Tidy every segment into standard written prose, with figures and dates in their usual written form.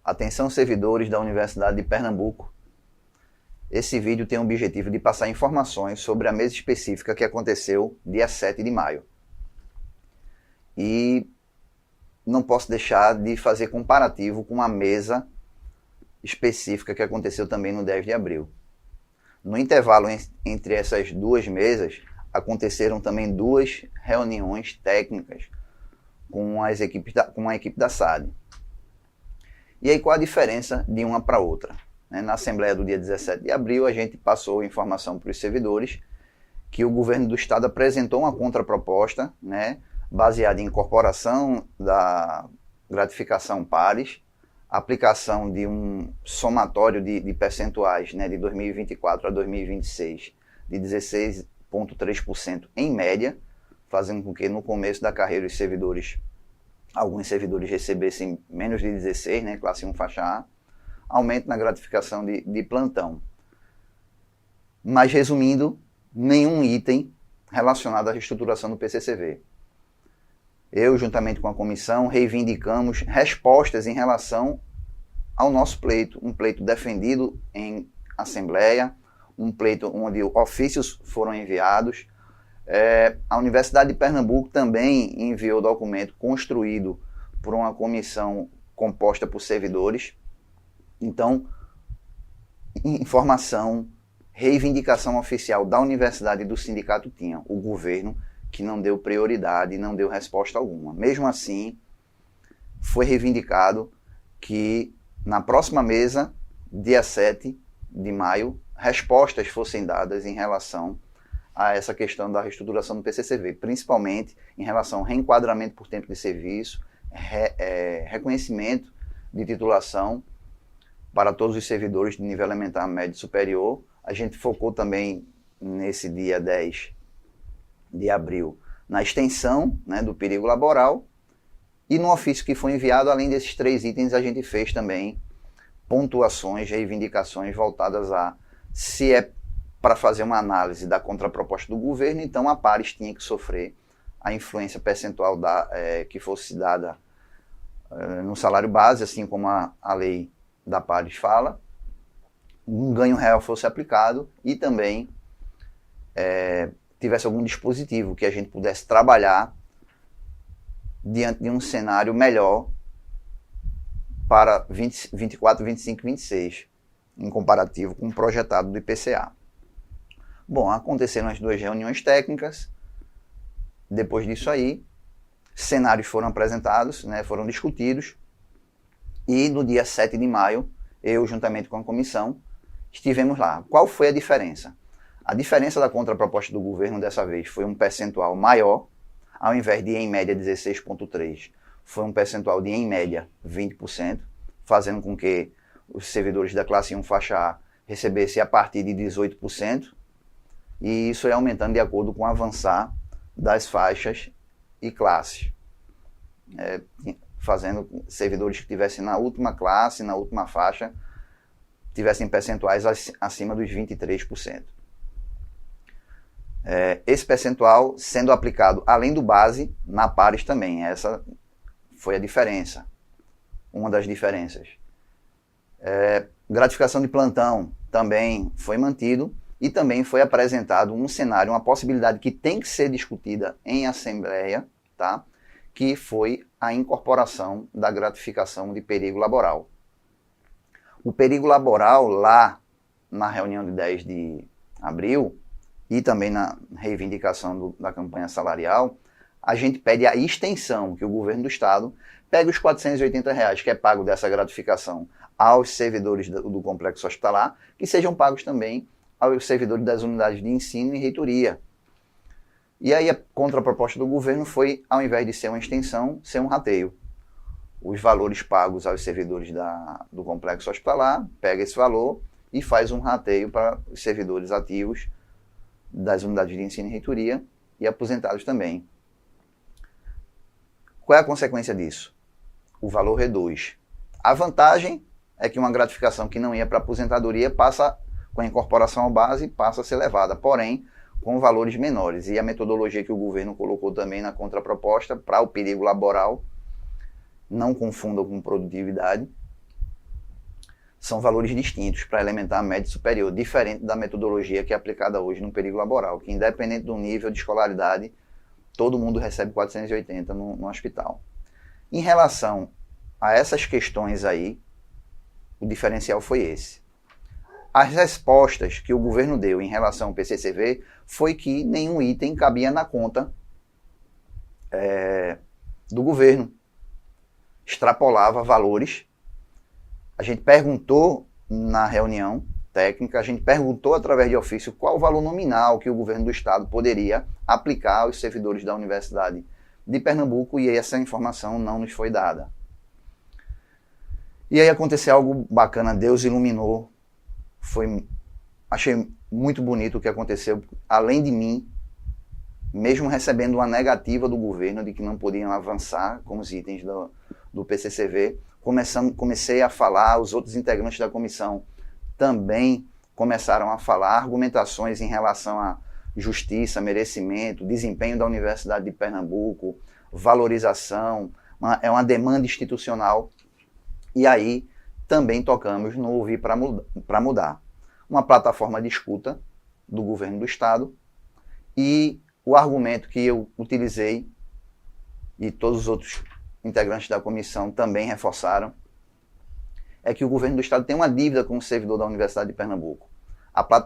Atenção servidores da Universidade de Pernambuco. Esse vídeo tem o objetivo de passar informações sobre a mesa específica que aconteceu dia 7 de maio. E não posso deixar de fazer comparativo com a mesa específica que aconteceu também no 10 de abril. No intervalo entre essas duas mesas, aconteceram também duas reuniões técnicas com a equipe da SAD. E aí qual a diferença de uma para outra? Na Assembleia do dia 17 de abril, a gente passou informação para os servidores que o governo do estado apresentou uma contraproposta, baseada em incorporação da gratificação pares, aplicação de um somatório de percentuais de 2024 a 2026 de 16,3% em média, fazendo com que no começo da carreira alguns servidores recebessem menos de 16, classe 1 faixa A, aumento na gratificação de plantão. Mas resumindo, nenhum item relacionado à reestruturação do PCCV. Eu, juntamente com a comissão, reivindicamos respostas em relação ao nosso pleito, um pleito defendido em assembleia, um pleito onde ofícios foram enviados. A Universidade de Pernambuco também enviou documento construído por uma comissão composta por servidores. Então, informação, reivindicação oficial da universidade e do sindicato tinha. O governo que não deu prioridade e não deu resposta alguma. Mesmo assim, foi reivindicado que na próxima mesa, dia 7 de maio, respostas fossem dadas em relação a essa questão da reestruturação do PCCV, principalmente em relação ao reenquadramento por tempo de serviço, reconhecimento de titulação para todos os servidores de nível elementar, médio e superior. A gente focou também nesse dia 10 de abril na extensão do perigo laboral, e no ofício que foi enviado, além desses 3 itens, a gente fez também pontuações, reivindicações voltadas a se é para fazer uma análise da contraproposta do governo, então a pares tinha que sofrer a influência percentual que fosse dada no salário base, assim como a lei da pares fala, um ganho real fosse aplicado e também tivesse algum dispositivo que a gente pudesse trabalhar diante de um cenário melhor para 24, 25 e 26, em comparativo com o projetado do IPCA. Bom, aconteceram as 2 reuniões técnicas. Depois disso aí, cenários foram apresentados, foram discutidos, e no dia 7 de maio, eu, juntamente com a comissão, estivemos lá. Qual foi a diferença? A diferença da contraproposta do governo dessa vez foi um percentual maior, ao invés de, em média, 16,3%, foi um percentual de, em média, 20%, fazendo com que os servidores da classe 1 faixa A recebessem a partir de 18%, e isso é aumentando de acordo com o avançar das faixas e classes, fazendo servidores que estivessem na última classe, na última faixa, tivessem percentuais acima dos 23%. Esse percentual sendo aplicado, além do base, na pares também. Essa foi a diferença, uma das diferenças. Gratificação de plantão também foi mantido, e também foi apresentado um cenário, uma possibilidade que tem que ser discutida em assembleia, que foi a incorporação da gratificação de perigo laboral. O perigo laboral, lá na reunião de 10 de abril, e também na reivindicação da campanha salarial, a gente pede a extensão, que o governo do estado pegue os R$ 480 que é pago dessa gratificação aos servidores do complexo hospitalar, que sejam pagos também aos servidores das unidades de ensino e reitoria. E aí a contraproposta do governo foi, ao invés de ser uma extensão, ser um rateio. Os valores pagos aos servidores do complexo hospitalar, pega esse valor e faz um rateio para os servidores ativos das unidades de ensino e reitoria e aposentados também. Qual é a consequência disso? O valor reduz. A vantagem é que uma gratificação que não ia para a aposentadoria passa, com a incorporação à base, passa a ser levada, porém com valores menores. E a metodologia que o governo colocou também na contraproposta para o perigo laboral, não confunda com produtividade, são valores distintos para elementar, médio e superior, diferente da metodologia que é aplicada hoje no perigo laboral, que independente do nível de escolaridade, todo mundo recebe 480 no hospital. Em relação a essas questões aí, o diferencial foi esse. As respostas que o governo deu em relação ao PCCV foi que nenhum item cabia na conta do governo. Extrapolava valores. A gente perguntou na reunião técnica, a gente perguntou através de ofício qual o valor nominal que o governo do estado poderia aplicar aos servidores da Universidade de Pernambuco, e essa informação não nos foi dada. E aí aconteceu algo bacana, Deus iluminou, achei muito bonito o que aconteceu, além de mim, mesmo recebendo uma negativa do governo de que não podiam avançar com os itens do PCCV, comecei a falar, os outros integrantes da comissão também começaram a falar argumentações em relação a justiça, merecimento, desempenho da Universidade de Pernambuco, valorização, é uma demanda institucional. E aí também tocamos no Ouvir para Mudar, uma plataforma de escuta do governo do estado, e o argumento que eu utilizei, e todos os outros integrantes da comissão também reforçaram, é que o governo do estado tem uma dívida com o servidor da Universidade de Pernambuco.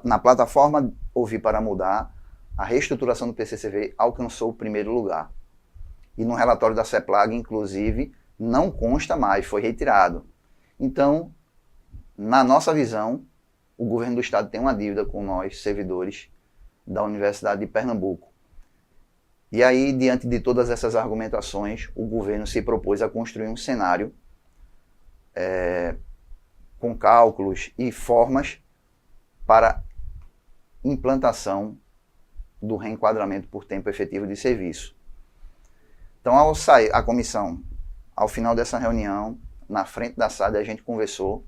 Na plataforma Ouvir para Mudar, a reestruturação do PCCV alcançou o primeiro lugar. E no relatório da CEPLAG, inclusive, não consta mais, foi retirado. Então, na nossa visão, o governo do estado tem uma dívida com nós, servidores da Universidade de Pernambuco. E aí, diante de todas essas argumentações, o governo se propôs a construir um cenário com cálculos e formas para implantação do reenquadramento por tempo efetivo de serviço. Então, ao sair a comissão, ao final dessa reunião, na frente da SAD, a gente conversou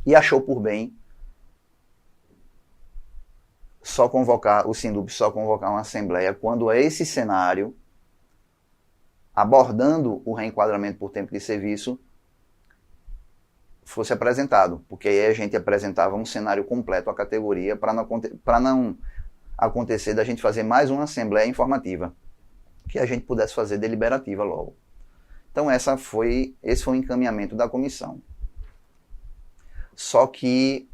e achou por bem o SINDUP só convocar uma assembleia quando esse cenário, abordando o reenquadramento por tempo de serviço, fosse apresentado, porque aí a gente apresentava um cenário completo à categoria para não acontecer da gente fazer mais uma assembleia informativa, que a gente pudesse fazer deliberativa logo. Então esse foi o encaminhamento da comissão. Só que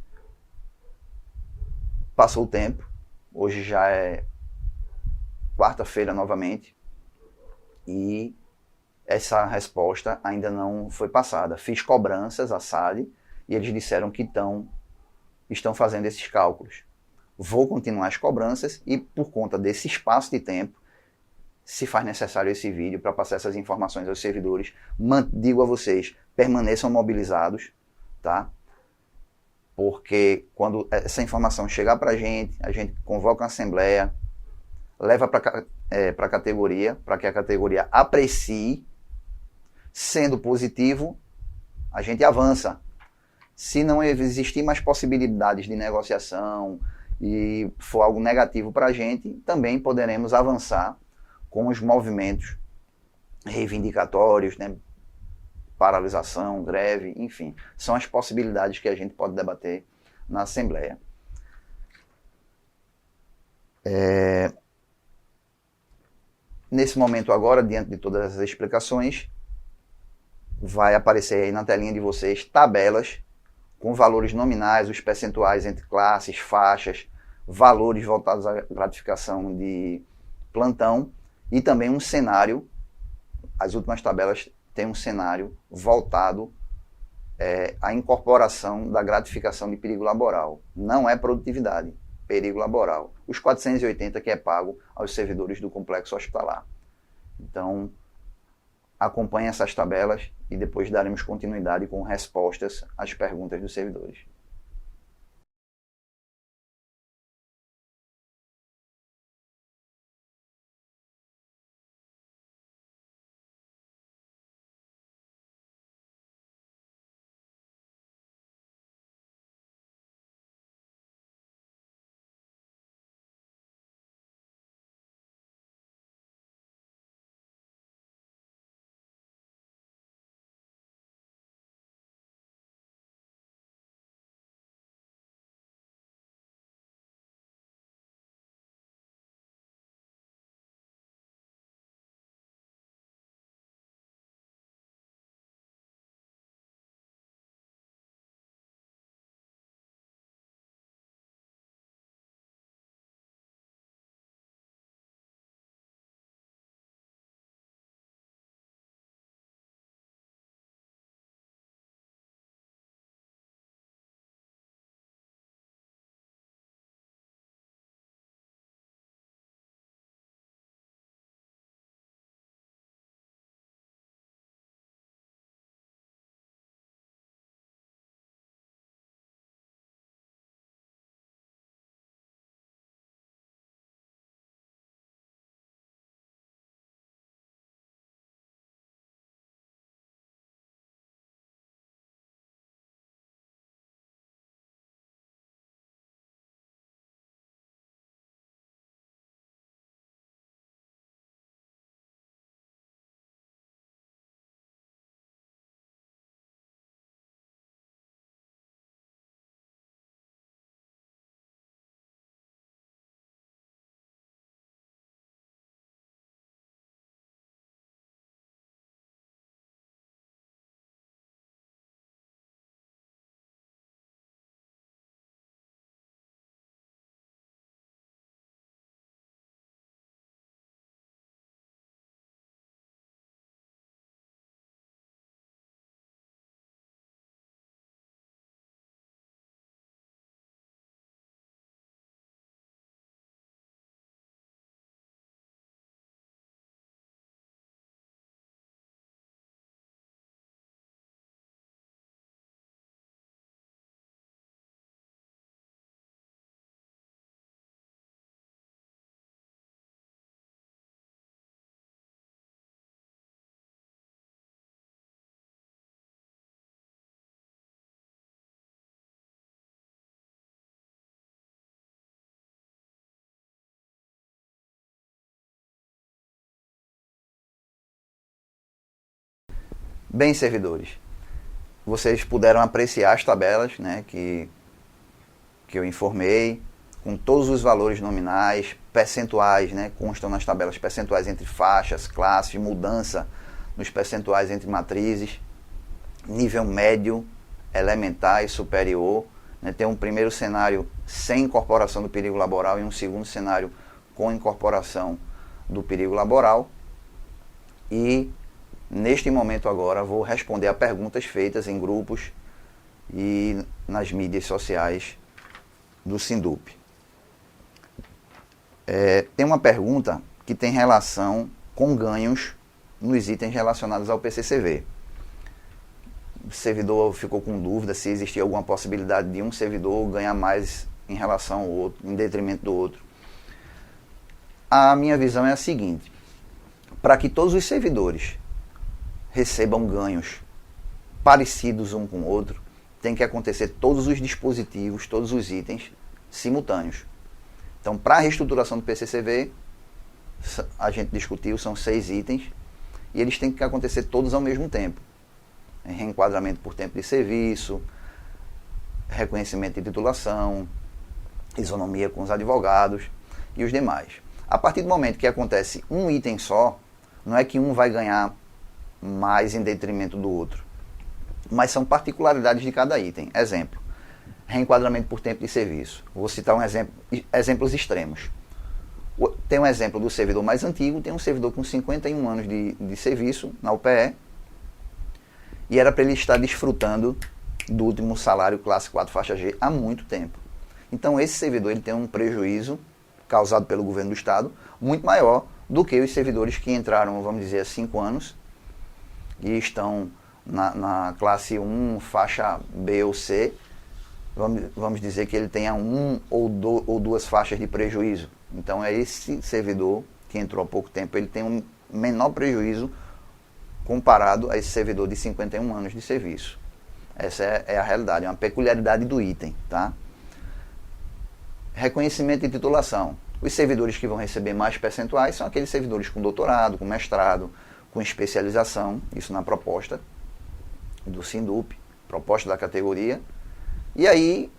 passou o tempo, hoje já é quarta-feira novamente, e essa resposta ainda não foi passada. Fiz cobranças à SAD e eles disseram que estão fazendo esses cálculos. Vou continuar as cobranças e, por conta desse espaço de tempo, se faz necessário esse vídeo para passar essas informações aos servidores. Digo a vocês, permaneçam mobilizados, tá? Porque quando essa informação chegar para a gente convoca uma assembleia, leva para a categoria, para que a categoria aprecie. Sendo positivo, a gente avança. Se não existir mais possibilidades de negociação e for algo negativo para a gente, também poderemos avançar com os movimentos reivindicatórios, né? Paralisação, greve, enfim. São as possibilidades que a gente pode debater na Assembleia. Nesse momento agora, diante de todas as explicações, vai aparecer aí na telinha de vocês tabelas com valores nominais, os percentuais entre classes, faixas, valores voltados à gratificação de plantão e também um cenário. As últimas tabelas têm um cenário voltado à incorporação da gratificação de perigo laboral. Não é produtividade, perigo laboral. Os 480 que é pago aos servidores do complexo hospitalar. Então, acompanhe essas tabelas e depois daremos continuidade com respostas às perguntas dos servidores. Bem, servidores, vocês puderam apreciar as tabelas, né, que eu informei, com todos os valores nominais, percentuais, né, constam nas tabelas percentuais entre faixas, classes, mudança nos percentuais entre matrizes, nível médio, elementar e superior, né, tem um primeiro cenário sem incorporação do perigo laboral e um segundo cenário com incorporação do perigo laboral. E neste momento agora vou responder a perguntas feitas em grupos e nas mídias sociais do SINDUP. Tem uma pergunta que tem relação com ganhos nos itens relacionados ao PCCV. O servidor ficou com dúvida se existia alguma possibilidade de um servidor ganhar mais em relação ao outro, em detrimento do outro. A minha visão é a seguinte: para que todos os servidores recebam ganhos parecidos um com o outro, tem que acontecer todos os dispositivos, todos os itens simultâneos. Então, para a reestruturação do PCCV, a gente discutiu, são 6 itens, e eles têm que acontecer todos ao mesmo tempo. Reenquadramento por tempo de serviço, reconhecimento de titulação, isonomia com os advogados e os demais. A partir do momento que acontece um item só, não é que um vai ganhar mais em detrimento do outro, mas são particularidades de cada item. Exemplo: reenquadramento por tempo de serviço. Vou citar exemplos extremos. Tem um exemplo do servidor mais antigo, tem um servidor com 51 anos de serviço na UPE, e era para ele estar desfrutando do último salário classe 4 faixa G há muito tempo. Então esse servidor ele tem um prejuízo causado pelo governo do estado muito maior do que os servidores que entraram, vamos dizer, há 5 anos e estão na classe 1, faixa B ou C. Vamos dizer que ele tenha 1 ou 2 faixas de prejuízo. Então é esse servidor que entrou há pouco tempo, ele tem um menor prejuízo comparado a esse servidor de 51 anos de serviço. Essa é a realidade, é uma peculiaridade do item. Tá? Reconhecimento e titulação. Os servidores que vão receber mais percentuais são aqueles servidores com doutorado, com mestrado, com especialização, isso na proposta do SINDUP, proposta da categoria. E aí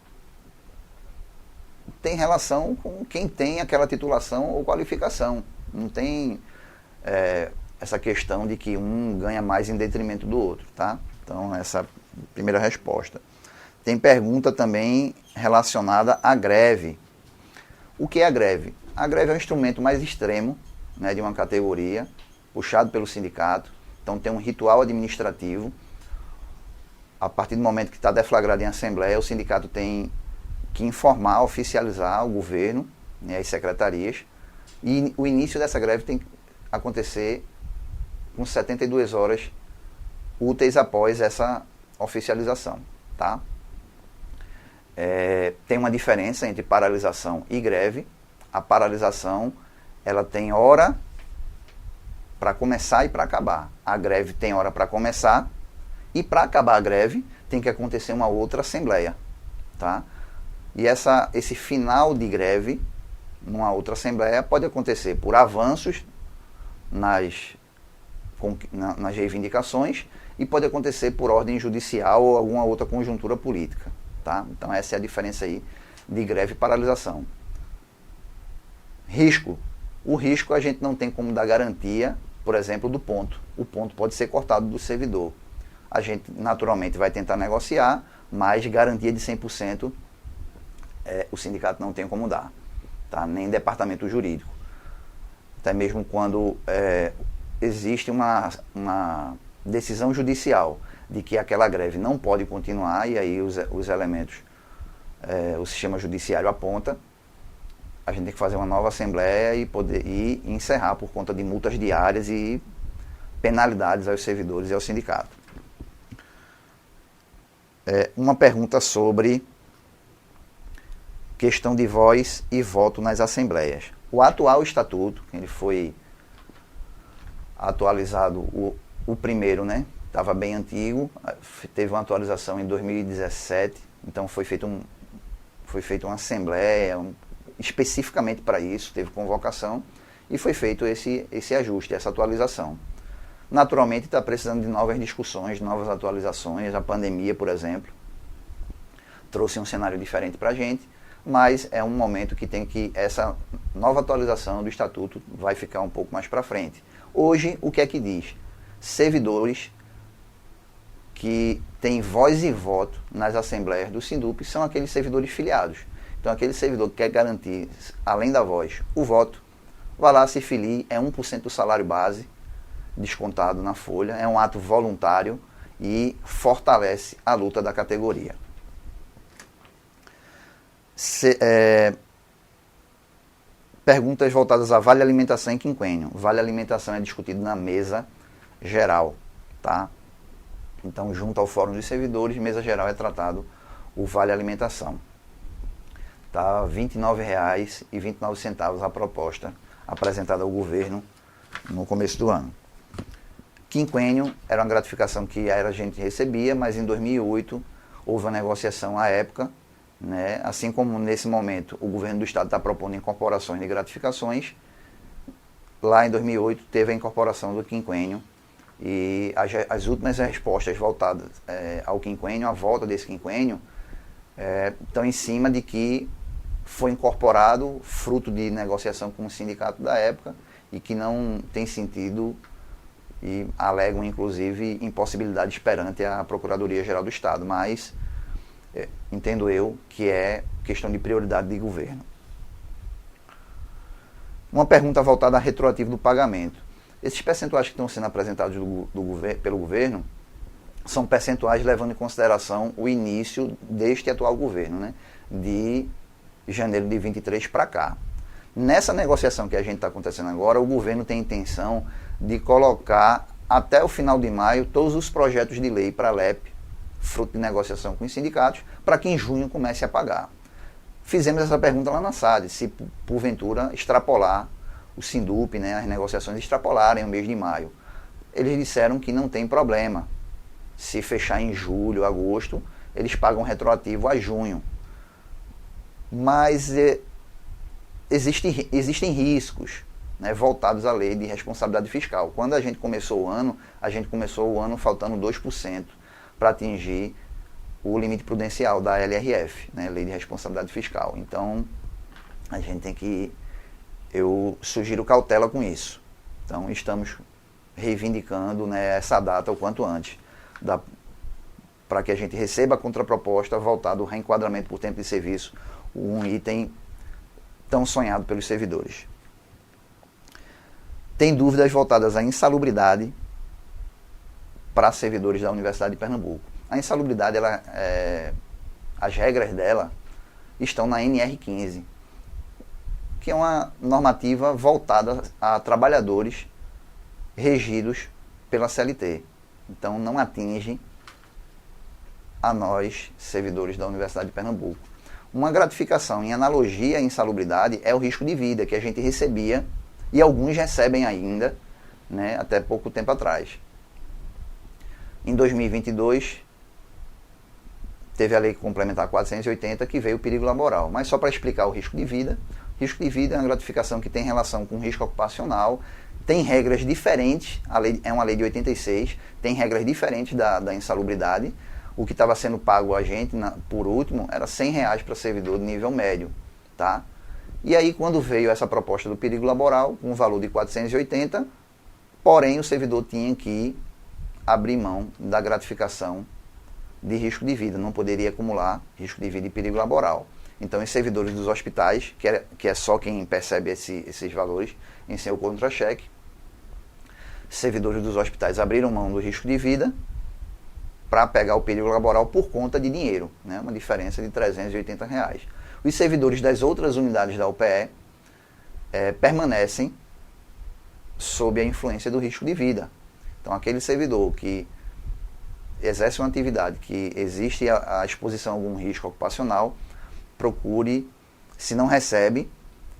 tem relação com quem tem aquela titulação ou qualificação. Não tem essa questão de que um ganha mais em detrimento do outro. Tá? Então, essa é a primeira resposta. Tem pergunta também relacionada à greve. O que é a greve? A greve é um instrumento mais extremo, né, de uma categoria, puxado pelo sindicato. Então tem um ritual administrativo. A partir do momento que está deflagrado em assembleia, o sindicato tem que informar, oficializar o governo, né, as secretarias, e o início dessa greve tem que acontecer com 72 horas úteis após essa oficialização. Tá? Tem uma diferença entre paralisação e greve. A paralisação ela tem hora para começar e para acabar. A greve tem hora para começar e para acabar a greve tem que acontecer uma outra assembleia. Tá? E esse final de greve, numa outra assembleia, pode acontecer por avanços nas reivindicações e pode acontecer por ordem judicial ou alguma outra conjuntura política. Tá? Então essa é a diferença aí de greve e paralisação. Risco. O risco a gente não tem como dar garantia, por exemplo, do ponto. O ponto pode ser cortado do servidor. A gente naturalmente vai tentar negociar, mas garantia de 100% o sindicato não tem como dar. Tá? Nem departamento jurídico. Até mesmo quando existe uma decisão judicial de que aquela greve não pode continuar, e aí os elementos, o sistema judiciário aponta, a gente tem que fazer uma nova assembleia e encerrar por conta de multas diárias e penalidades aos servidores e ao sindicato. Uma pergunta sobre questão de voz e voto nas assembleias. O atual estatuto, ele foi atualizado, o primeiro, né? Estava bem antigo, teve uma atualização em 2017, então foi feita uma assembleia especificamente para isso, teve convocação e foi feito esse ajuste, essa atualização. Naturalmente está precisando de novas discussões, novas atualizações. A pandemia, por exemplo, trouxe um cenário diferente para a gente, mas é um momento que tem que essa nova atualização do Estatuto vai ficar um pouco mais para frente. Hoje, o que é que diz? Servidores que têm voz e voto nas assembleias do Sindup são aqueles servidores filiados. Então, aquele servidor que quer garantir, além da voz, o voto, vai lá se filie, é 1% do salário base, descontado na folha, é um ato voluntário e fortalece a luta da categoria. Perguntas voltadas a vale alimentação e quinquênio. Vale alimentação é discutido na mesa geral, tá? Então, junto ao Fórum dos Servidores, mesa geral é tratado o vale alimentação. Tá? R$ 29,29 a proposta apresentada ao governo no começo do ano. Quinquênio era uma gratificação que a gente recebia, mas em 2008 houve uma negociação à época, né? Assim como nesse momento o governo do estado está propondo incorporações de gratificações, lá em 2008 teve a incorporação do quinquênio e as últimas respostas voltadas ao quinquênio, a volta desse quinquênio, estão em cima de que foi incorporado fruto de negociação com o sindicato da época e que não tem sentido e alegam inclusive impossibilidades perante a Procuradoria-Geral do Estado, mas entendo eu que é questão de prioridade de governo. Uma pergunta voltada a retroativo do pagamento. Esses percentuais que estão sendo apresentados pelo governo são percentuais levando em consideração o início deste atual governo, né? De janeiro de 23 para cá. Nessa negociação que a gente está acontecendo agora, o governo tem intenção de colocar até o final de maio todos os projetos de lei para a LEP, fruto de negociação com os sindicatos, para que em junho comece a pagar. Fizemos essa pergunta lá na SAD, se porventura extrapolar o Sindup, né, as negociações extrapolarem o mês de maio. Eles disseram que não tem problema. Se fechar em julho, agosto, eles pagam retroativo a junho. Mas existem riscos, né, voltados à lei de responsabilidade fiscal. Quando a gente começou o ano faltando 2% para atingir o limite prudencial da LRF, né, Lei de Responsabilidade Fiscal. Então, a gente tem que... Eu sugiro cautela com isso. Então, estamos reivindicando, né, essa data o quanto antes, para que a gente receba a contraproposta voltada ao reenquadramento por tempo de serviço, um item tão sonhado pelos servidores. Tem dúvidas voltadas à insalubridade para servidores da Universidade de Pernambuco. A insalubridade, as regras dela estão na NR15, que é uma normativa voltada a trabalhadores regidos pela CLT. Então, não atinge a nós, servidores da Universidade de Pernambuco. Uma gratificação em analogia à insalubridade é o risco de vida, que a gente recebia, e alguns recebem ainda, né, até pouco tempo atrás. Em 2022, teve a Lei Complementar 480, que veio o perigo laboral. Mas só para explicar o risco de vida é uma gratificação que tem relação com risco ocupacional, tem regras diferentes, a lei é uma lei de 86, tem regras diferentes da insalubridade. O que estava sendo pago a gente, por último, era R$100 para servidor de nível médio. Tá? E aí, quando veio essa proposta do perigo laboral, com um valor de 480, porém o servidor tinha que abrir mão da gratificação de risco de vida, não poderia acumular risco de vida e perigo laboral. Então, os servidores dos hospitais, que é só quem percebe esses valores em seu contra-cheque, servidores dos hospitais abriram mão do risco de vida para pegar o perigo laboral por conta de dinheiro, né? Uma diferença de R$380. Os servidores das outras unidades da UPE permanecem sob a influência do risco de vida. Então, aquele servidor que exerce uma atividade que existe a exposição a algum risco ocupacional, procure, se não recebe,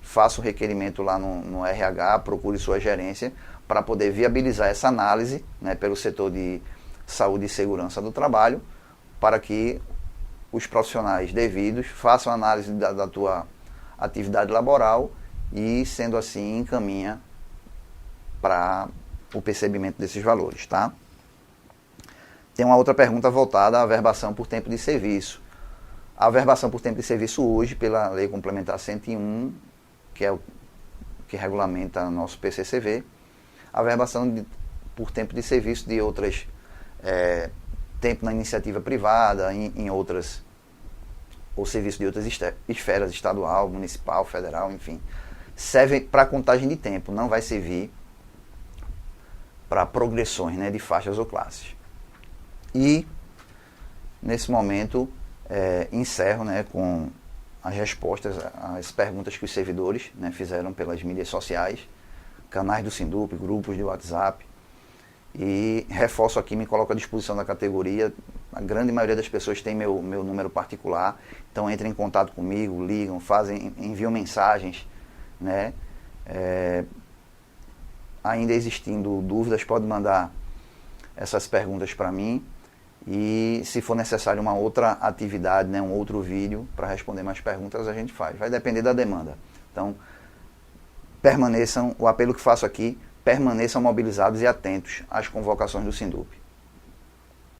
faça o requerimento lá no RH, procure sua gerência para poder viabilizar essa análise, né, pelo setor de saúde e segurança do trabalho, para que os profissionais devidos façam a análise da tua atividade laboral e, sendo assim, encaminha para o percebimento desses valores, tá? Tem uma outra pergunta voltada à averbação por tempo de serviço. A averbação por tempo de serviço hoje, pela Lei Complementar 101, que é o que regulamenta nosso PCCV, a averbação por tempo de serviço de outras, tempo na iniciativa privada, em outras, ou serviço de outras esferas, estadual, municipal, federal, enfim, serve para contagem de tempo, não vai servir para progressões, né, de faixas ou classes. E, nesse momento, encerro, né, com as respostas às perguntas que os servidores, né, fizeram pelas mídias sociais, canais do Sindup, grupos de WhatsApp, e reforço aqui, me coloco à disposição da categoria. A grande maioria das pessoas tem meu número particular, então entrem em contato comigo, ligam, enviam mensagens, né? Ainda existindo dúvidas, pode mandar essas perguntas para mim, e se for necessário uma outra atividade, né, um outro vídeo para responder mais perguntas, a gente faz. Vai depender da demanda. Então, permaneçam, o apelo que faço aqui, permaneçam mobilizados e atentos às convocações do Sindup.